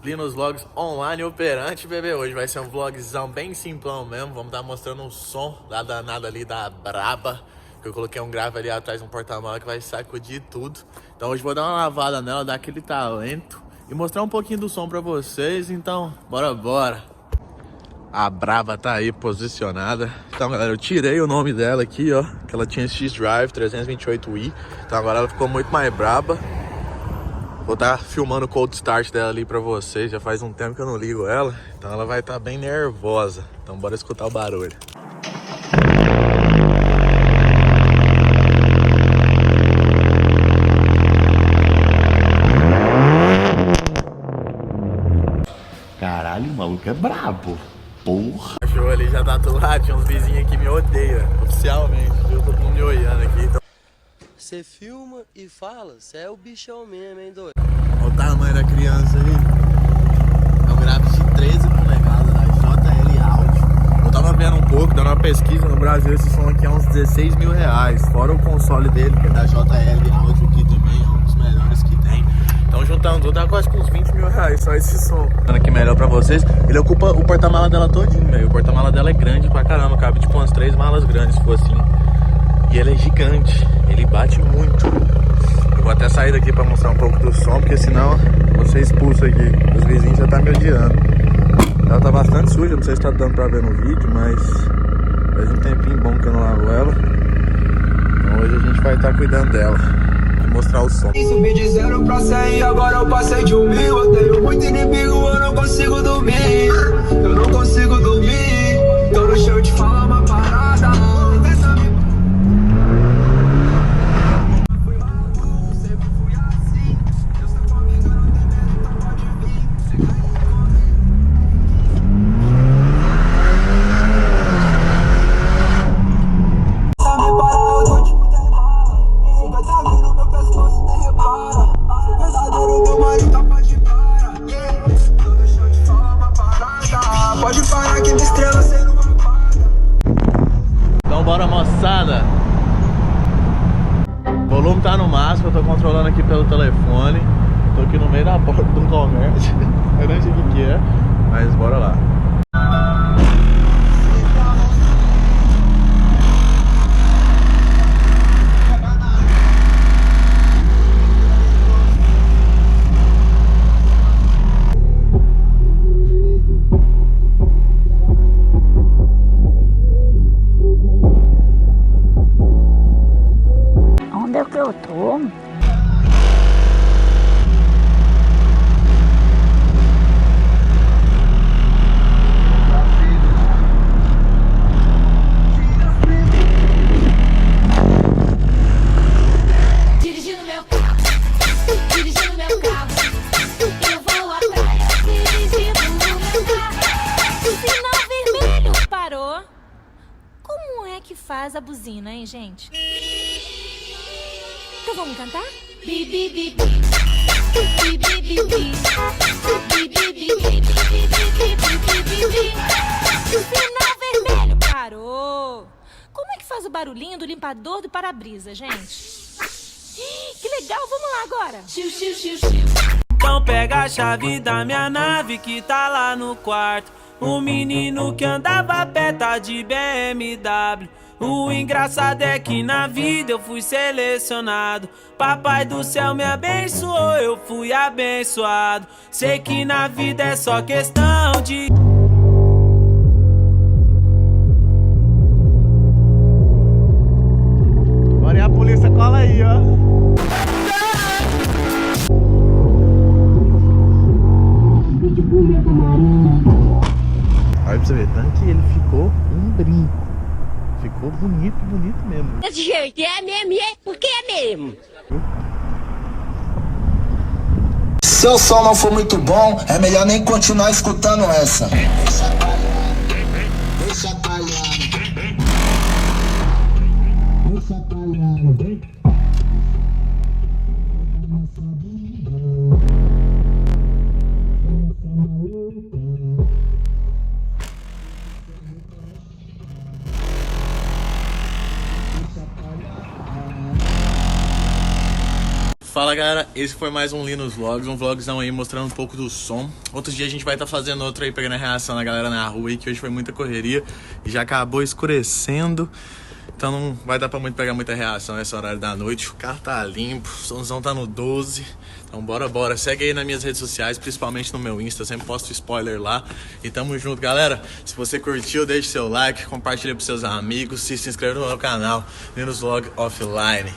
Linus Vlogs online operante, bebê. Hoje vai ser um vlogzão bem simplão mesmo. Vamos estar mostrando um som da danada ali da Braba, que eu coloquei um grave ali atrás no porta-mala que vai sacudir tudo. Então hoje vou dar uma lavada nela, dar aquele talento e mostrar um pouquinho do som pra vocês. Então, bora. A Braba tá aí posicionada. Então, galera, eu tirei o nome dela aqui, ó, que ela tinha X-Drive 328i. Então agora ela ficou muito mais braba. Vou estar filmando o cold start dela ali pra vocês. Já faz um tempo que eu não ligo ela. Então ela vai estar bem nervosa. Então bora escutar o barulho. Caralho, o maluco é brabo. Porra. O cachorro ali já tá do lado. Tinha uns vizinhos que me odeiam. Oficialmente. Viu? Todo mundo me olhando aqui. Então... Você filma e fala, você é o bichão mesmo, hein, doido? Olha o tamanho da criança aí. É um grave de 13 polegadas da JL Audio. Eu tava vendo um pouco, dando uma pesquisa no Brasil. Esse som aqui é uns 16 mil reais. Fora o console dele, que é da JL Audio aqui também. É um dos melhores que tem. Então juntando tudo dá quase com uns 20 mil reais só esse som. Aqui melhor pra vocês. Ele ocupa o porta-mala dela todinho, velho. O porta-mala dela é grande pra caramba. Cabe tipo umas 3 malas grandes, se for assim. E ele é gigante. Ele bate muito. Eu vou até sair daqui pra mostrar um pouco do som, porque senão vou ser expulso aqui. Os vizinhos já tá me odiando. Ela tá bastante suja, não sei se tá dando pra ver no vídeo, mas faz um tempinho bom que eu não lavo ela. Então hoje a gente vai estar cuidando dela e mostrar o som. Subi de 0 pra 100 e agora eu passei de 1000. Eu tenho muito inimigo, eu não consigo dormir. Eu não consigo dormir. Tô no chão de falar uma parada. Então bora, moçada. O volume tá no máximo, eu tô controlando aqui pelo telefone. Tô aqui no meio da porta de um comércio. Eu nem sei o que é, mas bora lá. Onde é que eu tô? Dirigindo meu carro, eu vou atrás, dirigindo meu carro. O sinal vermelho parou. Como é que faz a buzina, hein, gente? Então vamos cantar? Bi, bi, bi, bi. Bi, bi, bi, bi. Bi, bi, bi, bi. Bi, bi, bi, bi, bi. O sinal vermelho parou. Como é que faz o barulhinho do limpador do para-brisa, gente? Que legal, vamos lá agora. Xiu, xiu, xiu, xiu. Então pega a chave da minha nave que tá lá no quarto. O menino que andava a pé tá de BMW. O engraçado é que na vida eu fui selecionado. Papai do céu me abençoou, eu fui abençoado. Sei que na vida é só questão de... Bora aí, a polícia cola aí, ó. Olha pra você ver, tanto que ele ficou um brinco. Ficou bonito mesmo. Desse jeito, é mesmo, é porque é mesmo. Se o som não for muito bom, é melhor nem continuar escutando essa. Deixa atalhar. Fala galera, esse foi mais um Linus Vlogs, um vlogzão aí mostrando um pouco do som. Outros dias a gente vai estar fazendo outro aí, pegando a reação da galera na rua aí, que hoje foi muita correria e já acabou escurecendo. Então não vai dar pra pegar muita reação nesse horário da noite. O carro tá limpo, o somzão tá no 12. Então bora. Segue aí nas minhas redes sociais, principalmente no meu Insta, eu sempre posto spoiler lá. E tamo junto, galera. Se você curtiu, deixe seu like, compartilha pros seus amigos, se inscreva no meu canal, Linus Vlog Offline.